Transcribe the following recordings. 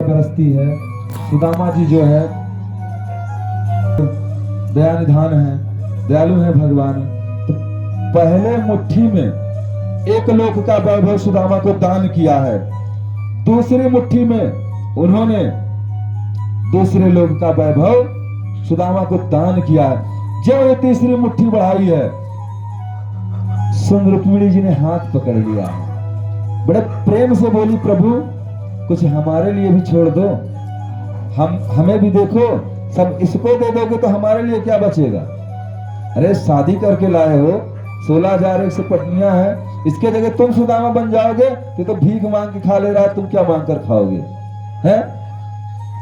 बरसती है। सुदामा जी जो है दया निधान है, दयालु है भगवान। तो पहले मुट्ठी में एक लोक का वैभव सुदामा को दान किया है, दूसरी मुट्ठी में उन्होंने दूसरे लोक का वैभव सुदामा को दान किया है। जब ये तीसरी मुट्ठी बढ़ाई है, सुंदर रुक्मिणी जी ने हाथ पकड़ लिया है, बड़े प्रेम से बोली, प्रभु कुछ हमारे लिए भी छोड़ दो, हमें भी देखो, सब इसको दे दोगे तो हमारे लिए क्या बचेगा। अरे शादी करके लाए हो, 16,100 पत्नियां हैं, इसके जगह तुम सुदामा बन जाओगे तो भीख मांग के खा ले रहा है, तुम क्या मांग कर खाओगे हैं।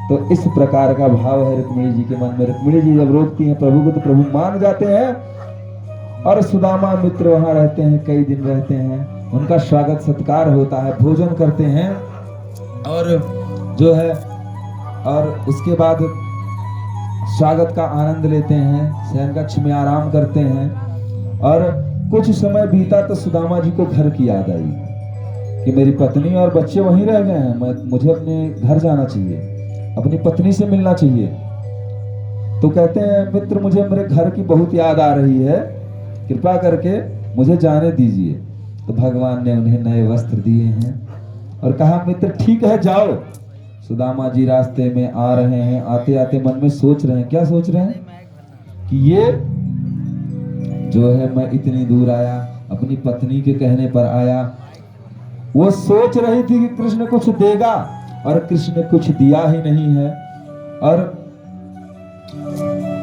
तो इस प्रकार का भाव है रुक्मिणी जी के मन में। रुक्मिणी जी जब रोकती हैं प्रभु को तो प्रभु मान जाते हैं, और सुदामा मित्र वहां रहते हैं, कई दिन रहते हैं, उनका स्वागत सत्कार होता है, भोजन करते हैं, और जो है और उसके बाद स्वागत का आनंद लेते हैं, शयन कक्ष में आराम करते हैं। और कुछ समय बीता तो सुदामा जी को घर की याद आई कि मेरी पत्नी और बच्चे वहीं रह गए हैं, मुझे अपने घर जाना चाहिए, अपनी पत्नी से मिलना चाहिए। तो कहते हैं, मित्र मुझे मेरे घर की बहुत याद आ रही है, कृपा करके मुझे जाने दीजिए। तो भगवान ने उन्हें नए वस्त्र दिए हैं और कहा, मित्र ठीक है जाओ। सुदामा जी रास्ते में आ रहे हैं, आते आते मन में सोच रहे हैं, क्या सोच रहे हैं कि ये जो है मैं इतनी दूर आया, अपनी पत्नी के कहने पर आया। वो सोच रही थी कि कृष्ण कुछ देगा, और कृष्ण ने कुछ दिया ही नहीं है।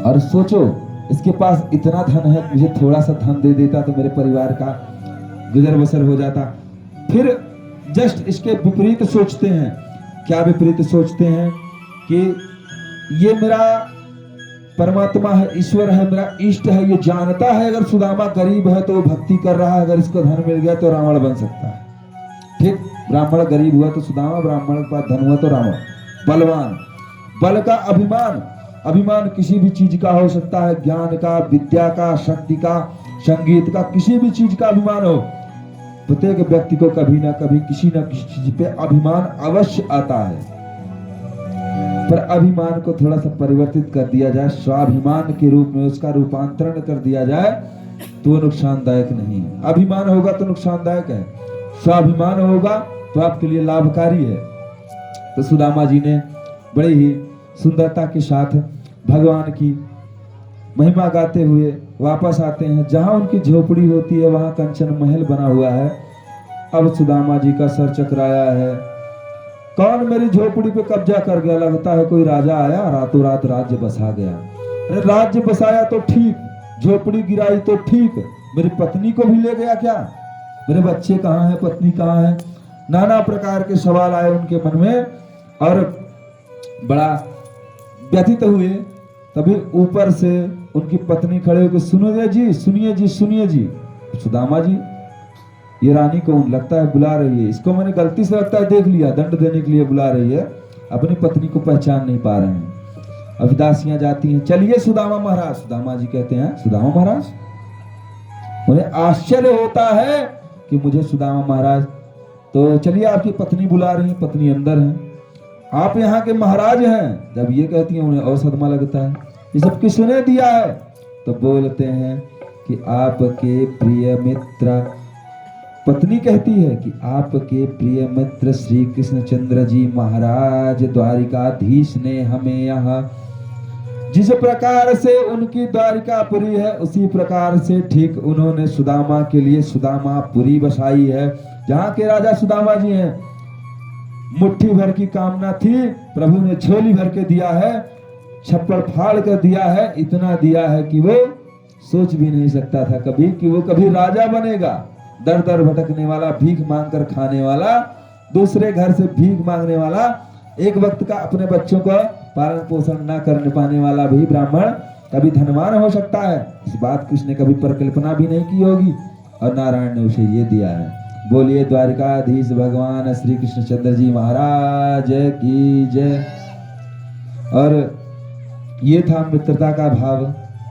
और सोचो, इसके पास इतना धन है, मुझे थोड़ा सा धन दे देता तो मेरे परिवार का गुजर बसर हो जाता। फिर जस्ट इसके विपरीत सोचते हैं। क्या विपरीत सोचते हैं कि ये मेरा परमात्मा है, ईश्वर है, मेरा इष्ट है, ये जानता है अगर सुदामा गरीब है तो भक्ति कर रहा है, अगर इसको धन मिल गया तो रावण बन सकता है। ठीक, ब्राह्मण गरीब हुआ तो सुदामा, ब्राह्मण के पास धन हुआ तो रावण। बलवान, बल का अभिमान, अभिमान किसी भी चीज का हो सकता है, ज्ञान का, विद्या का, शक्ति का, संगीत का, किसी भी चीज का अभिमान हो। प्रत्येक व्यक्ति को कभी ना कभी किसी न किसी चीज पे अभिमान अवश्य आता है, पर अभिमान को थोड़ा सा परिवर्तित कर दिया जाए, स्वाभिमान के रूप में उसका रूपांतरण कर दिया जाए तो नुकसानदायक नहीं है। अभिमान होगा तो नुकसानदायक है, स्वाभिमान होगा तो आपके लिए लाभकारी है। तो सुदामा जी ने बड़े ही सुंदरता के साथ भगवान की महिमा गाते हुए वापस आते हैं। जहां उनकी झोपड़ी होती है वहां कंचन महल बना हुआ है। अब सुदामा जी का सर चकराया है, कौन मेरी झोपड़ी पे कब्जा कर गया, लगता है कोई राजा आया, रातों रात राज्य बसा गया। अरे राज्य बसाया तो ठीक, झोपड़ी गिराई तो ठीक, मेरी पत्नी को भी ले गया क्या, मेरे बच्चे कहाँ हैं, पत्नी कहाँ है। नाना प्रकार के सवाल आए उनके मन में और बड़ा व्यथित हुए। तभी ऊपर से उनकी पत्नी खड़े होकर, सुनिए जी, सुनिए जी, सुनिए जी। सुदामा जी, ये रानी कौन, लगता है बुला रही है, इसको मैंने गलती से लगता है देख लिया, दंड देने के लिए बुला रही है, अपनी पत्नी को पहचान नहीं पा रहे हैं। अब दासियां जाती हैं, चलिए सुदामा महाराज। सुदामा जी कहते हैं, सुदामा महाराज? उन्हें आश्चर्य होता है कि मुझे सुदामा महाराज, तो चलिए आपकी पत्नी बुला रही है, पत्नी अंदर है, आप यहाँ के महाराज हैं। जब ये कहती हैं उन्हें और सदमा लगता है, ये सब किसने दिया है? तो बोलते हैं कि आपके प्रिय मित्र, पत्नी कहती है कि आपके प्रिय मित्र श्री कृष्णचंद्र जी महाराज द्वारिकाधीश ने हमें यहाँ, जिस प्रकार से उनकी द्वारिकापुरी है उसी प्रकार से ठीक उन्होंने सुदामा के लिए सुदामापुरी बसाई है, जहाँ के राजा सुदामा जी हैं। मुट्ठी भर की कामना थी, प्रभु ने झोली भर के दिया है, छप्पड़ फाड़ कर दिया है, इतना दिया है कि वो सोच भी नहीं सकता था कभी कि वो कभी राजा बनेगा। दर दर भटकने वाला, भीख मांग कर खाने वाला, दूसरे घर से भीख मांगने वाला, एक वक्त का अपने बच्चों का पालन पोषण न कर पाने वाला भी ब्राह्मण कभी धनवान हो सकता है। इस बात की उसने कभी परिकल्पना भी नहीं की होगी, और नारायण ने उसे ये दिया है। बोलिए द्वारिकाधीश भगवान श्री कृष्णचंद्र जी महाराज की जय। और ये था मित्रता का भाव।